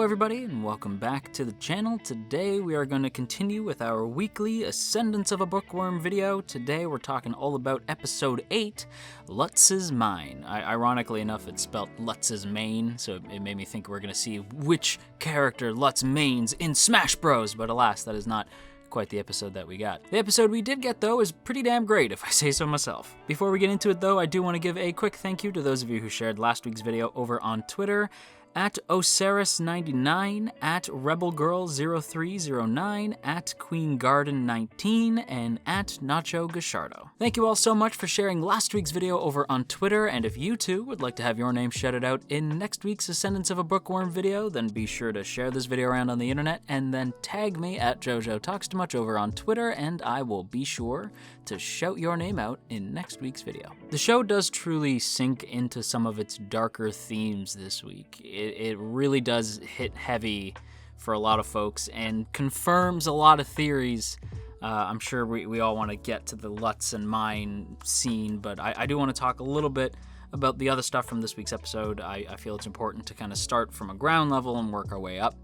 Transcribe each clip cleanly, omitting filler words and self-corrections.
everybody, and welcome back to the channel. Today we are going to continue with our weekly Ascendance of a Bookworm video. Today we're talking all about episode 8, Lutz's Mine. Ironically enough, it's spelled Lutz's Maine, so it made me think we're going to see which character Lutz mains in Smash Bros, but alas, that is not quite the episode that we got. The episode we did get, though, is pretty damn great, if I say so myself. Before we get into it, though, I do want to give a quick thank you to those of you who shared last week's video over on Twitter, at Osiris99, at RebelGirl0309, at QueenGarden19, and at Nacho Gashardo. Thank you all so much for sharing last week's video over on Twitter, and if you too would like to have your name shouted out in next week's Ascendance of a Bookworm video, then be sure to share this video around on the internet, and then tag me at JoJo Talks Too Much over on Twitter, and I will be sure to shout your name out in next week's video. The show does truly sink into some of its darker themes this week. It really does hit heavy for a lot of folks and confirms a lot of theories. I'm sure we all want to get to the Lutz and Mine scene, but I do want to talk a little bit about the other stuff from this week's episode. I feel it's important to kind of start from a ground level and work our way up.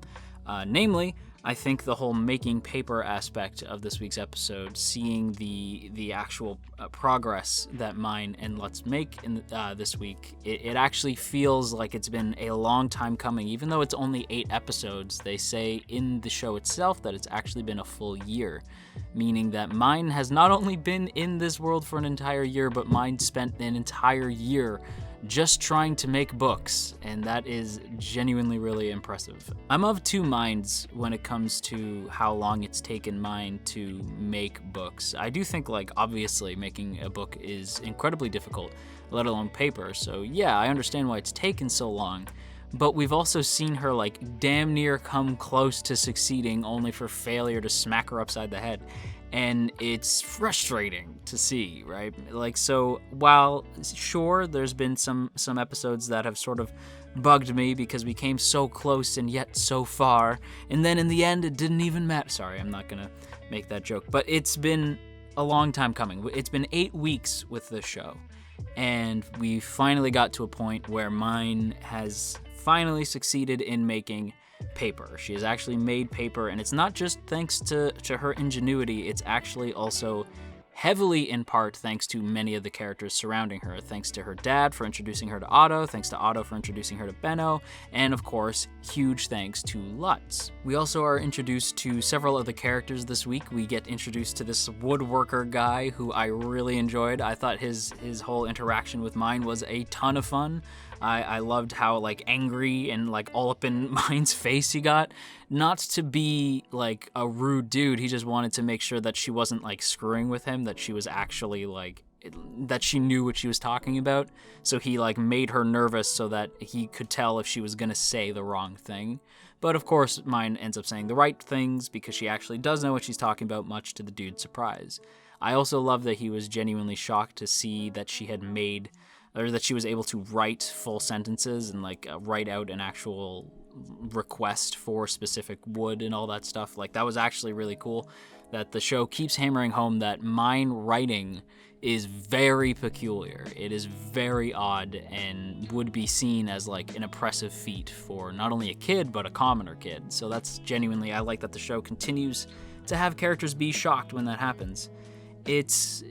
Namely, I think the whole making paper aspect of this week's episode, seeing the actual progress that Mine and Lutz make in this week, it actually feels like it's been a long time coming. Even though it's only 8 episodes, they say in the show itself that it's actually been a full year, meaning that Mine has not only been in this world for an entire year, but Mine spent an entire year just trying to make books, and that is genuinely really impressive. I'm of two minds when it comes to how long it's taken Mine to make books. I do think, like, obviously making a book is incredibly difficult, let alone paper, so yeah, I understand why it's taken so long, but we've also seen her, like, damn near come close to succeeding only for failure to smack her upside the head. And it's frustrating to see, right? Like, so while sure there's been some episodes that have sort of bugged me because we came so close and yet so far, and then in the end it didn't even matter. Sorry, I'm not gonna make that joke, but it's been a long time coming. It's been 8 weeks with this show, and we finally got to a point where Mine has finally succeeded in making paper. She has actually made paper, and it's not just thanks to her ingenuity, it's actually also heavily in part thanks to many of the characters surrounding her. Thanks to her dad for introducing her to Otto, thanks to Otto for introducing her to Benno, and of course, huge thanks to Lutz. We also are introduced to several other characters this week. We get introduced to this woodworker guy who I really enjoyed. I thought his whole interaction with Mine was a ton of fun. I loved how, like, angry and, like, all up in Mine's face he got. Not to be, like, a rude dude, he just wanted to make sure that she wasn't, like, screwing with him, that she was actually, like, that she knew what she was talking about. So he, like, made her nervous so that he could tell if she was gonna say the wrong thing. But of course, Mine ends up saying the right things because she actually does know what she's talking about, much to the dude's surprise. I also love that he was genuinely shocked to see that she had made, or that she was able to write full sentences and, like, write out an actual request for specific wood and all that stuff. Like, that was actually really cool, that the show keeps hammering home that Mine writing is very peculiar. It is very odd and would be seen as, like, an impressive feat for not only a kid, but a commoner kid. So that's genuinely, I like that the show continues to have characters be shocked when that happens. It's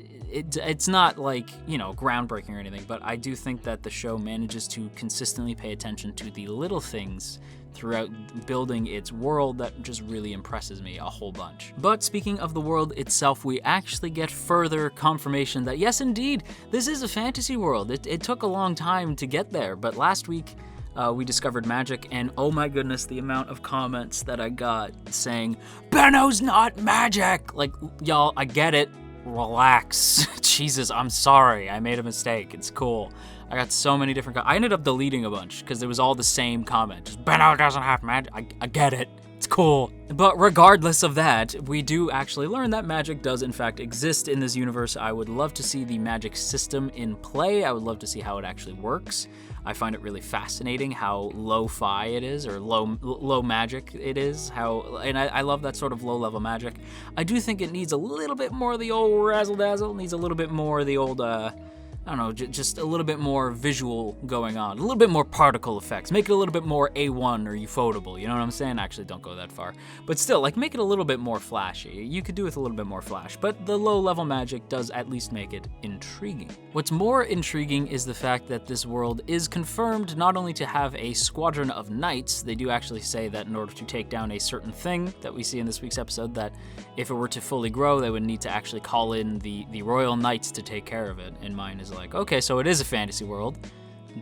not, like, you know, groundbreaking or anything, but I do think that the show manages to consistently pay attention to the little things throughout building its world that just really impresses me a whole bunch. But speaking of the world itself, we actually get further confirmation that yes, indeed, this is a fantasy world. It took a long time to get there, but last week we discovered magic, and oh my goodness, the amount of comments that I got saying, Benno's not magic! Like, y'all, I get it. Relax. Jesus, I'm sorry. I made a mistake. It's cool. I got so many different I ended up deleting a bunch because it was all the same comment. Just, Benno doesn't have magic. I get it. It's cool. But regardless of that, we do actually learn that magic does in fact exist in this universe. I would love to see the magic system in play. I would love to see how it actually works. I find it really fascinating how lo-fi it is, or low magic it is. And I love that sort of low-level magic. I do think it needs a little bit more of the old razzle-dazzle. Needs a little bit more of the old I don't know, just a little bit more visual going on, a little bit more particle effects, make it a little bit more A1 or ufotable, you know what I'm saying? Actually, don't go that far. But still, like, make it a little bit more flashy. You could do with a little bit more flash, but the low-level magic does at least make it intriguing. What's more intriguing is the fact that this world is confirmed not only to have a squadron of knights, they do actually say that in order to take down a certain thing that we see in this week's episode, that if it were to fully grow, they would need to actually call in the royal knights to take care of it, and mine is like, okay, so it is a fantasy world.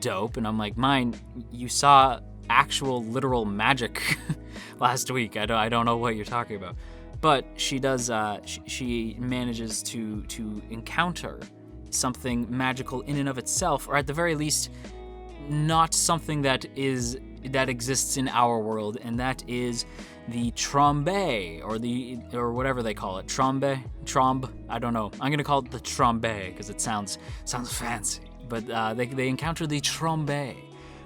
Dope. And I'm like, mine, you saw actual literal magic last week. I don't know what you're talking about. But she does, she manages to encounter something magical in and of itself, or at the very least, not something that exists in our world, and that is the Trombe, or whatever they call it. Trombe, I don't know. I'm gonna call it the Trombe because it sounds fancy. But they encounter the Trombe,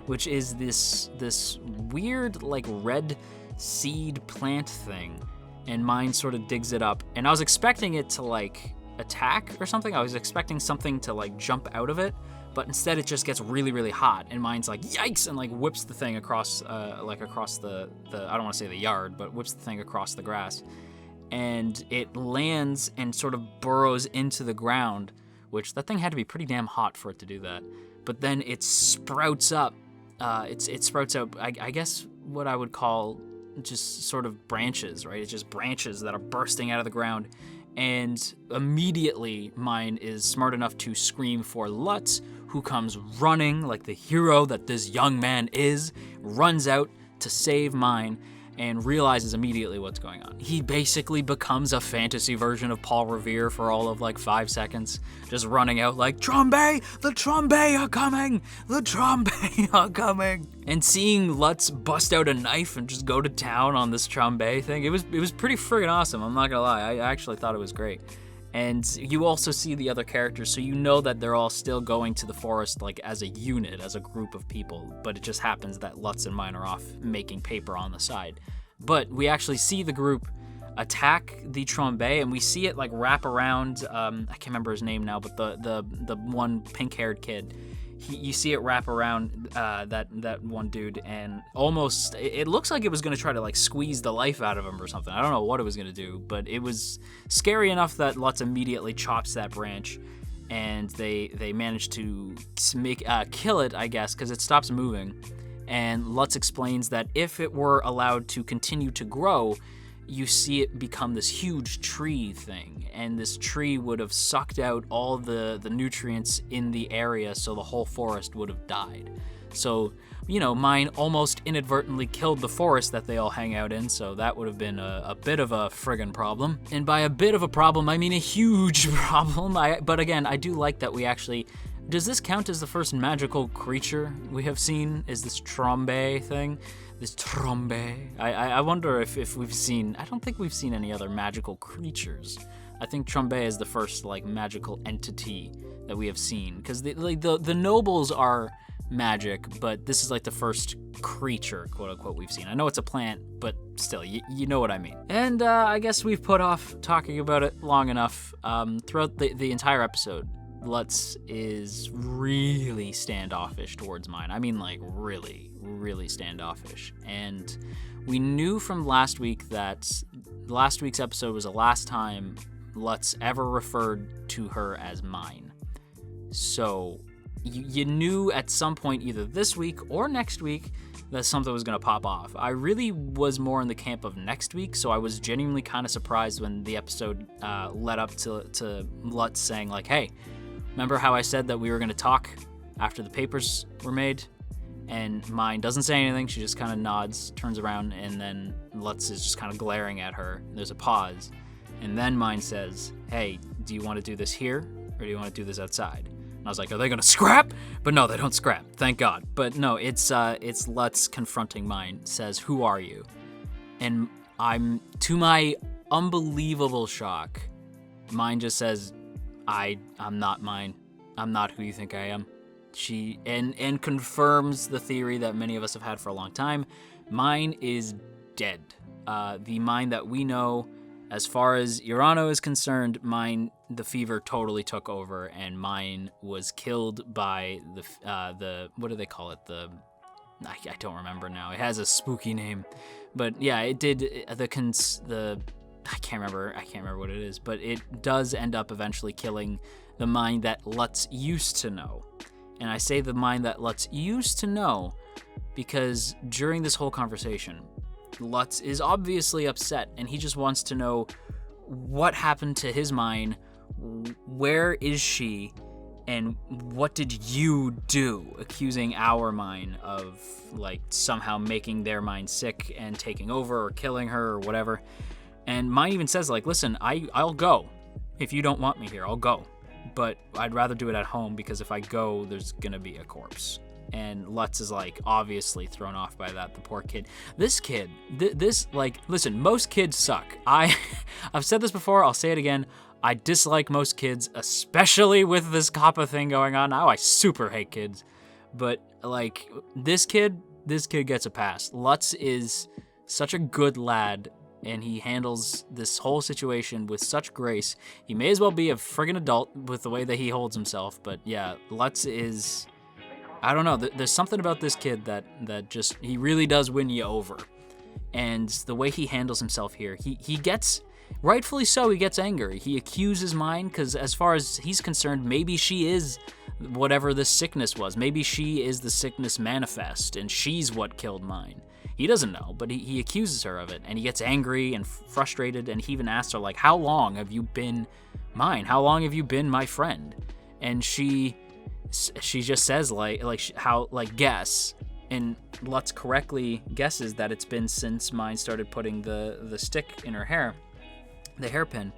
which is this weird, like, red seed plant thing, and mine sort of digs it up. And I was expecting it to, like, attack or something. I was expecting something to, like, jump out of it, but instead it just gets really, really hot, and mine's like, yikes, and, like, whips the thing across the I don't want to say the yard, but whips the thing across the grass, and it lands and sort of burrows into the ground, which that thing had to be pretty damn hot for it to do that. But then it sprouts up. It sprouts out, I guess what I would call just sort of branches, right? It's just branches that are bursting out of the ground. And immediately mine is smart enough to scream for Lutz, who comes running like the hero that this young man is, runs out to save mine, and realizes immediately what's going on. He basically becomes a fantasy version of Paul Revere for all of like 5 seconds, just running out like, Trombe! The Trombe are coming! The Trombe are coming! And seeing Lutz bust out a knife and just go to town on this Trombe thing, it was pretty friggin' awesome, I'm not gonna lie. I actually thought it was great. And you also see the other characters, so you know that they're all still going to the forest like as a unit, as a group of people, but it just happens that Lutz and mine are off making paper on the side. But we actually see the group attack the Trombe, and we see it like wrap around, I can't remember his name now, but the one pink-haired kid. You see it wrap around that one dude, and almost, it looks like it was gonna try to like squeeze the life out of him or something. I don't know what it was gonna do, but it was scary enough that Lutz immediately chops that branch, and they manage to kill it, I guess, because it stops moving. And Lutz explains that if it were allowed to continue to grow, you see it become this huge tree thing, and this tree would have sucked out all the nutrients in the area, so the whole forest would have died. So, you know, mine almost inadvertently killed the forest that they all hang out in, so that would have been a bit of a friggin' problem. And by a bit of a problem, I mean a huge problem. But again, I do like that we actually... Does this count as the first magical creature we have seen? Is this Trombe thing? This Trombe? I wonder if we've seen... I don't think we've seen any other magical creatures. I think Trombe is the first, like, magical entity that we have seen. Because the nobles are magic, but this is, like, the first creature, quote-unquote, we've seen. I know it's a plant, but still, you know what I mean. And I guess we've put off talking about it long enough. Throughout the entire episode, Lutz is really standoffish towards mine. I mean, like, really, really standoffish. And we knew from last week that last week's episode was the last time Lutz ever referred to her as mine. So you knew at some point, either this week or next week, that something was going to pop off. I really was more in the camp of next week, so I was genuinely kind of surprised when the episode led up to Lutz saying, like, hey, remember how I said that we were going to talk after the papers were made? And mine doesn't say anything. She just kind of nods, turns around, and then Lutz is just kind of glaring at her. There's a pause. And then mine says, hey, do you want to do this here, or do you want to do this outside? And I was like, are they going to scrap? But no, they don't scrap. Thank God. But no, it's Lutz confronting mine, says, who are you? And I'm, to my unbelievable shock, mine just says, I'm not mine. I'm not who you think I am. She and confirms the theory that many of us have had for a long time. Mine is dead. The mine that we know As far as Urano is concerned, the fever totally took over, and mine was killed by the what do they call it? I don't remember now. It has a spooky name, but yeah, it did I can't remember what it is, but it does end up eventually killing the mine that Lutz used to know. And I say the mine that Lutz used to know because during this whole conversation, Lutz is obviously upset, and he just wants to know what happened to his mine, where is she, and what did you do, accusing our mine of like somehow making their mine sick and taking over or killing her or whatever. And mine even says like, listen, I'll go. If you don't want me here, I'll go. But I'd rather do it at home because if I go, there's gonna be a corpse. And Lutz is like obviously thrown off by that. The poor kid. This kid, listen, most kids suck. I've said this before, I'll say it again. I dislike most kids, especially with this Kappa thing going on now. I super hate kids. But like this kid gets a pass. Lutz is such a good lad, and he handles this whole situation with such grace. He may as well be a friggin' adult with the way that he holds himself. But yeah, Lutz is, I don't know, there's something about this kid that just, he really does win you over. And the way he handles himself here, he gets, rightfully so, he gets angry. He accuses mine because as far as he's concerned, maybe she is whatever this sickness was. Maybe she is the sickness manifest and she's what killed mine. He doesn't know, but he accuses her of it, and he gets angry and frustrated, and he even asks her, like, how long have you been mine? How long have you been my friend? And she just says, guess. And Lutz correctly guesses that it's been since mine started putting the stick in her hair, the hairpin,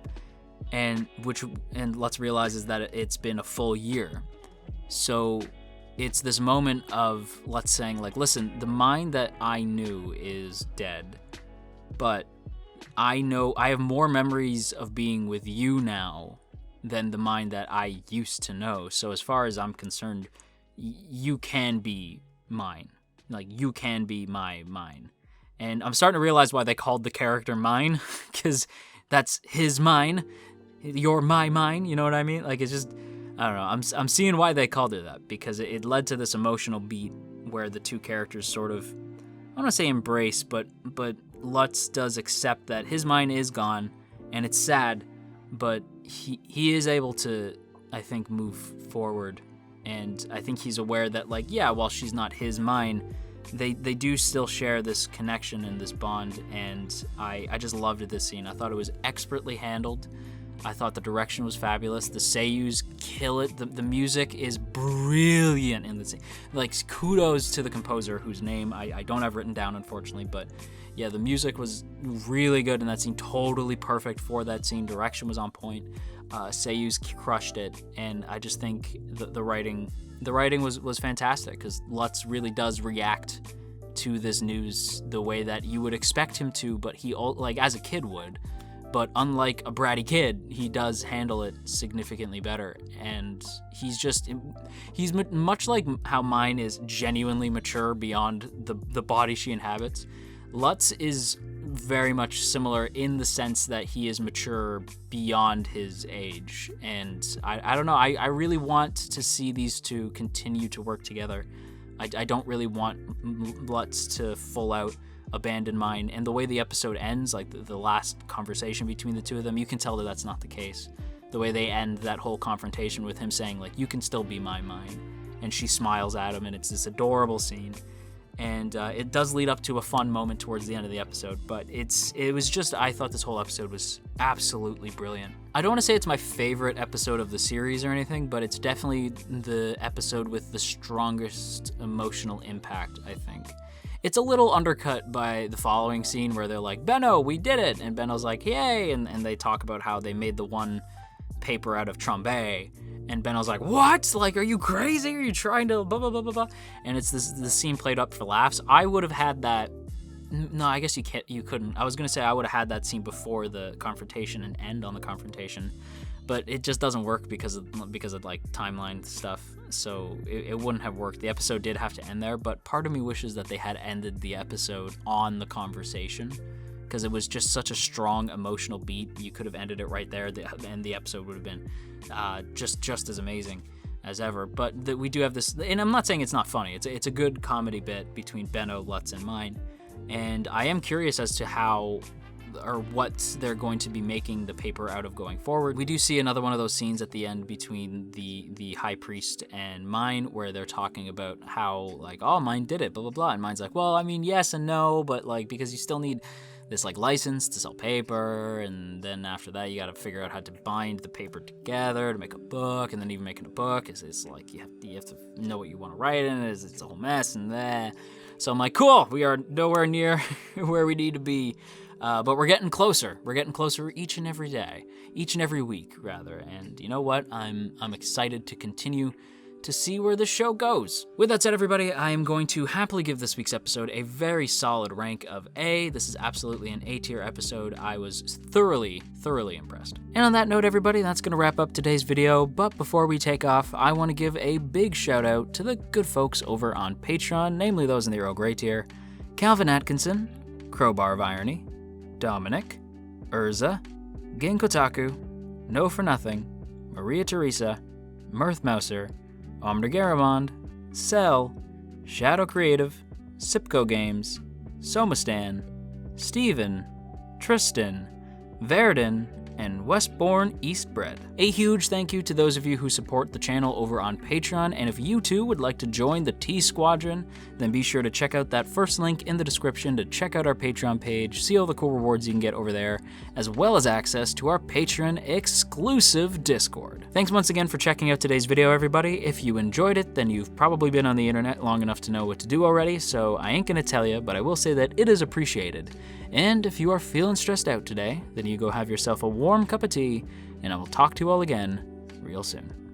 and Lutz realizes that it's been a full year. So it's this moment of Lutz saying, like, listen, the mine that I knew is dead, but I know I have more memories of being with you now than the mine that I used to know. So as far as I'm concerned, you can be mine. Like, you can be my mine. And I'm starting to realize why they called the character mine, because that's his mine. You're my mine, you know what I mean? Like, it's just, I don't know. I'm seeing why they called it that, because it led to this emotional beat where the two characters sort of, I don't want to say embrace, but Lutz does accept that his mind is gone, and it's sad, but he is able to, I think, move forward, and I think he's aware that, like, yeah, while she's not his mind, they do still share this connection and this bond, and I just loved this scene. I thought it was expertly handled. I thought the direction was fabulous. The seiyus kill it. The music is brilliant in the scene. Like, kudos to the composer, whose name I don't have written down, unfortunately. But yeah, the music was really good in that scene. Totally perfect for that scene. Direction was on point. Seiyus crushed it. And I just think the writing was fantastic, because Lutz really does react to this news the way that you would expect him to, but he, like, as a kid would. But unlike a bratty kid, he does handle it significantly better. And he's much like how mine is genuinely mature beyond the body she inhabits. Lutz is very much similar in the sense that he is mature beyond his age. And I don't know, I really want to see these two continue to work together. I don't really want Lutz to full out abandon mine, and the way the episode ends, like the last conversation between the two of them, you can tell that that's not the case. The way they end that whole confrontation with him saying, like, you can still be my mine, and she smiles at him, and it's this adorable scene, and it does lead up to a fun moment towards the end of the episode. But it was just, I thought this whole episode was absolutely brilliant. I don't want to say it's my favorite episode of the series or anything, but it's definitely the episode with the strongest emotional impact, I think. It's a little undercut by the following scene where they're like, Benno, we did it! And Benno's like, yay! And they talk about how they made the one paper out of Trombe. And Benno's like, what? Like, are you crazy? Are you trying to blah, blah, blah, blah, blah? And it's this scene played up for laughs. I would have had that... No, I guess you couldn't. I was going to say I would have had that scene before the confrontation and end on the confrontation. But it just doesn't work because of like timeline stuff. So it wouldn't have worked. The episode did have to end there, but part of me wishes that they had ended the episode on the conversation, because it was just such a strong emotional beat. You could have ended it right there, and the episode would have been just as amazing as ever. But we do have this, and I'm not saying it's not funny. It's a good comedy bit between Benno, Lutz, and Maine, and I am curious as to how or what they're going to be making the paper out of going forward. We do see another one of those scenes at the end between the high priest and Maine, where they're talking about how, like, oh, Maine did it, blah, blah, blah. And Maine's like, well, I mean, yes and no, but, like, because you still need this, like, license to sell paper, and then after that, you got to figure out how to bind the paper together to make a book, and then even making a book is like, you have to know what you want to write in it. It's a whole mess, and that. So I'm like, cool, we are nowhere near where we need to be. But we're getting closer. We're getting closer each and every day, each and every week, rather. And you know what? I'm excited to continue to see where the show goes. With that said, everybody, I am going to happily give this week's episode a very solid rank of A. This is absolutely an A-tier episode. I was thoroughly impressed. And on that note, everybody, that's going to wrap up today's video. But before we take off, I want to give a big shout out to the good folks over on Patreon, namely those in the Earl Grey tier: Calvin Atkinson, Crowbar of Irony, Dominic, Urza, Ginkotaku, No For Nothing, Maria Teresa, Mirth Mouser, Omner Garamond, Cell, Shadow Creative, Sipco Games, Somastan, Steven, Tristan, Verdon, and Westbourne Eastbred. A huge thank you to those of you who support the channel over on Patreon, and if you too would like to join the T Squadron, then be sure to check out that first link in the description to check out our Patreon page, see all the cool rewards you can get over there, as well as access to our Patreon exclusive Discord. Thanks once again for checking out today's video, everybody. If you enjoyed it, then you've probably been on the internet long enough to know what to do already, so I ain't gonna tell you, but I will say that it is appreciated. And if you are feeling stressed out today, then you go have yourself a warm cup of tea, and I will talk to you all again real soon.